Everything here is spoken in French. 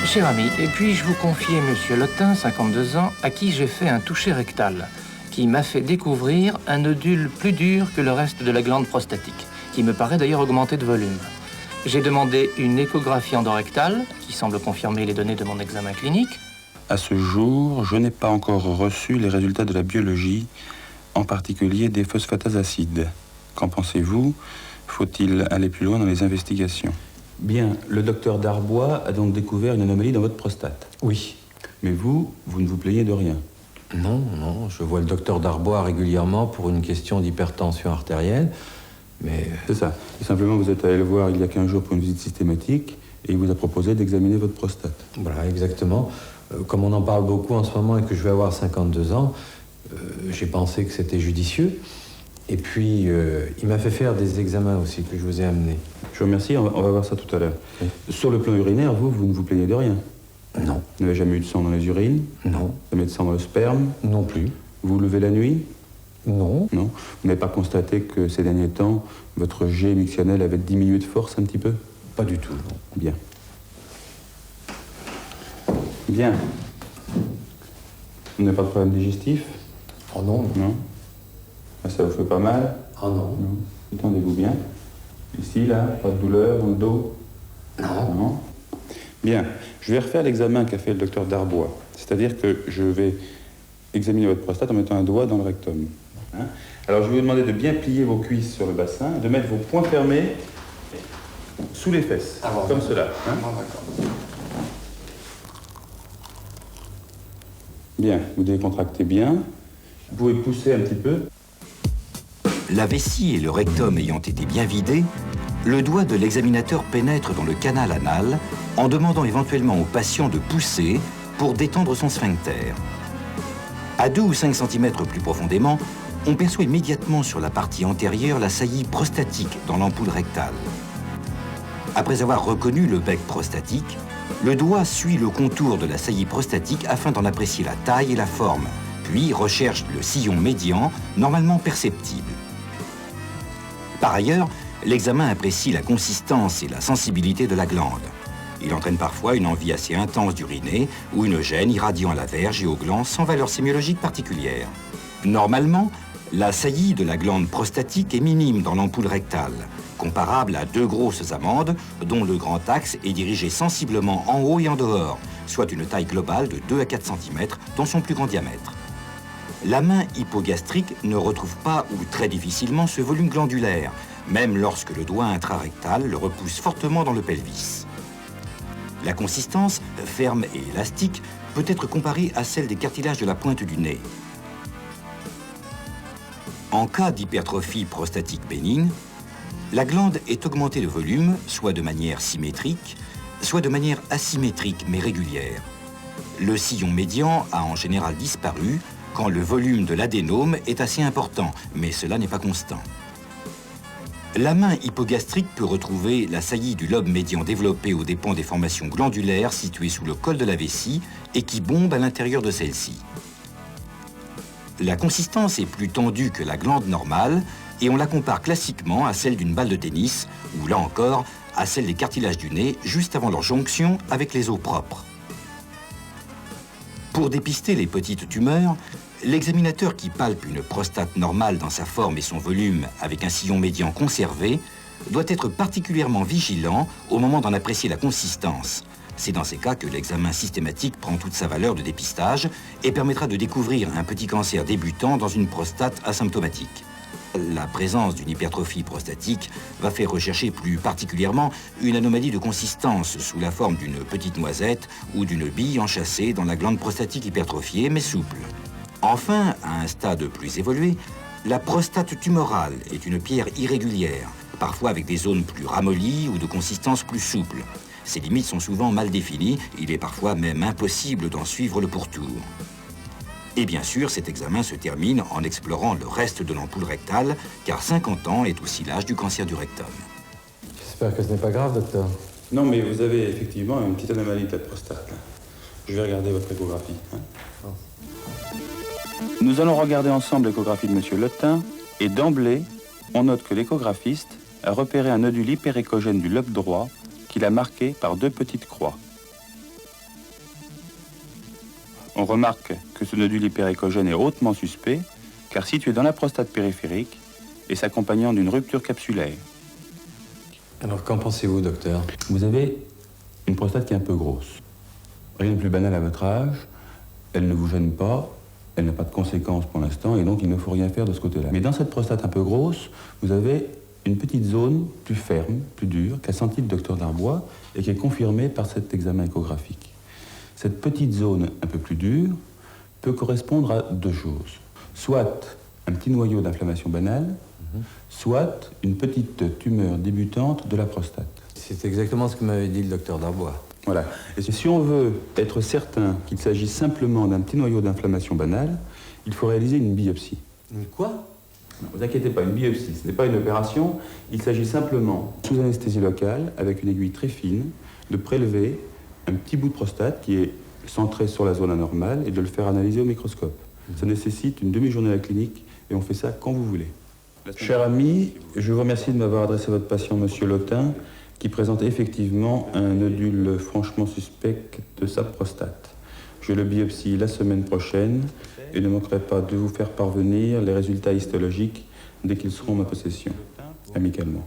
Cher ami, et puis-je vous confier Monsieur Lotin, 52 ans, à qui j'ai fait un toucher rectal, qui m'a fait découvrir un nodule plus dur que le reste de la glande prostatique, qui me paraît d'ailleurs augmenter de volume. J'ai demandé une échographie endorectale, qui semble confirmer les données de mon examen clinique. À ce jour, je n'ai pas encore reçu les résultats de la biologie, en particulier des phosphatases acides. Qu'en pensez-vous? Faut-il aller plus loin dans les investigations? Bien, le docteur Darbois a donc découvert une anomalie dans votre prostate. Oui. Mais vous ne vous plaignez de rien? Non, je vois le docteur Darbois régulièrement pour une question d'hypertension artérielle, mais... C'est ça. Et simplement, vous êtes allé le voir il y a 15 jours pour une visite systématique et il vous a proposé d'examiner votre prostate. Voilà, exactement. Comme on en parle beaucoup en ce moment et que je vais avoir 52 ans, j'ai pensé que c'était judicieux. Et puis, il m'a fait faire des examens aussi que je vous ai amenés. Je vous remercie, on va voir ça tout à l'heure. Oui. Sur le plan urinaire, vous ne vous plaignez de rien? Non. Vous n'avez jamais eu de sang dans les urines? Non. Jamais de sang dans le sperme? Non plus. Vous vous levez la nuit? Non. Non. Vous n'avez pas constaté que ces derniers temps, votre jet mictionnel avait diminué de force un petit peu? Pas du tout, non. Bien. Bien. Vous n'avez pas de problème digestif? Oh non. Non. Ça vous fait pas mal? Oh non. Non. Détendez-vous bien. Ici, là, pas de douleur dans le dos? Non. Non. Bien. Je vais refaire l'examen qu'a fait le docteur Darbois. C'est-à-dire que je vais examiner votre prostate en mettant un doigt dans le rectum. Hein? Alors, je vais vous demander de bien plier vos cuisses sur le bassin, de mettre vos poings fermés sous les fesses, comme cela. Hein? D'accord. Bien. Vous décontractez bien. Vous pouvez pousser un petit peu. La vessie et le rectum ayant été bien vidés, le doigt de l'examinateur pénètre dans le canal anal en demandant éventuellement au patient de pousser pour détendre son sphincter. À 2 ou 5 cm plus profondément, on perçoit immédiatement sur la partie antérieure la saillie prostatique dans l'ampoule rectale. Après avoir reconnu le bec prostatique, le doigt suit le contour de la saillie prostatique afin d'en apprécier la taille et la forme, puis recherche le sillon médian, normalement perceptible. Par ailleurs, l'examen apprécie la consistance et la sensibilité de la glande. Il entraîne parfois une envie assez intense d'uriner ou une gêne irradiant à la verge et au gland sans valeur sémiologique particulière. Normalement, la saillie de la glande prostatique est minime dans l'ampoule rectale, comparable à 2 grosses amandes dont le grand axe est dirigé sensiblement en haut et en dehors, soit une taille globale de 2 à 4 cm dans son plus grand diamètre. La main hypogastrique ne retrouve pas ou très difficilement ce volume glandulaire, même lorsque le doigt intrarectal le repousse fortement dans le pelvis. La consistance, ferme et élastique, peut être comparée à celle des cartilages de la pointe du nez. En cas d'hypertrophie prostatique bénigne, la glande est augmentée de volume, soit de manière symétrique, soit de manière asymétrique mais régulière. Le sillon médian a en général disparu quand le volume de l'adénome est assez important, mais cela n'est pas constant. La main hypogastrique peut retrouver la saillie du lobe médian développée aux dépens des formations glandulaires situées sous le col de la vessie et qui bombent à l'intérieur de celle-ci. La consistance est plus tendue que la glande normale et on la compare classiquement à celle d'une balle de tennis ou, là encore, à celle des cartilages du nez juste avant leur jonction avec les os propres. Pour dépister les petites tumeurs, l'examinateur qui palpe une prostate normale dans sa forme et son volume avec un sillon médian conservé doit être particulièrement vigilant au moment d'en apprécier la consistance. C'est dans ces cas que l'examen systématique prend toute sa valeur de dépistage et permettra de découvrir un petit cancer débutant dans une prostate asymptomatique. La présence d'une hypertrophie prostatique va faire rechercher plus particulièrement une anomalie de consistance sous la forme d'une petite noisette ou d'une bille enchâssée dans la glande prostatique hypertrophiée mais souple. Enfin, à un stade plus évolué, la prostate tumorale est une pierre irrégulière, parfois avec des zones plus ramollies ou de consistance plus souple. Ces limites sont souvent mal définies, il est parfois même impossible d'en suivre le pourtour. Et bien sûr, cet examen se termine en explorant le reste de l'ampoule rectale, car 50 ans est aussi l'âge du cancer du rectum. J'espère que ce n'est pas grave, docteur. Non, mais vous avez effectivement une petite anomalie de la prostate. Je vais regarder votre échographie. Hein. Oh. Nous allons regarder ensemble l'échographie de M. Lotin, et d'emblée, on note que l'échographiste a repéré un nodule hyperéchogène du lobe droit qu'il a marqué par 2 petites croix. on remarque que ce nodule hyperéchogène est hautement suspect, car situé dans la prostate périphérique et s'accompagnant d'une rupture capsulaire. Alors, qu'en pensez-vous, docteur? Vous avez une prostate qui est un peu grosse. Rien de plus banal à votre âge, elle ne vous gêne pas, elle n'a pas de conséquences pour l'instant, et donc il ne faut rien faire de ce côté-là. Mais dans cette prostate un peu grosse, vous avez une petite zone plus ferme, plus dure, qu'a senti le docteur Darbois, et qui est confirmée par cet examen échographique. Cette petite zone un peu plus dure peut correspondre à deux choses. Soit un petit noyau d'inflammation banale, soit une petite tumeur débutante de la prostate. C'est exactement ce que m'avait dit le docteur Darbois. Voilà. Et si on veut être certain qu'il s'agit simplement d'un petit noyau d'inflammation banale, il faut réaliser une biopsie. Une quoi? Ne vous inquiétez pas, une biopsie, ce n'est pas une opération. Il s'agit simplement, sous anesthésie locale, avec une aiguille très fine, de prélever un petit bout de prostate qui est centré sur la zone anormale et de le faire analyser au microscope. Ça nécessite une demi-journée à la clinique et on fait ça quand vous voulez. Cher ami, je vous remercie de m'avoir adressé votre patient, monsieur Lotin, qui présente effectivement un nodule franchement suspect de sa prostate. Je le biopsie la semaine prochaine et ne manquerai pas de vous faire parvenir les résultats histologiques dès qu'ils seront en ma possession, amicalement.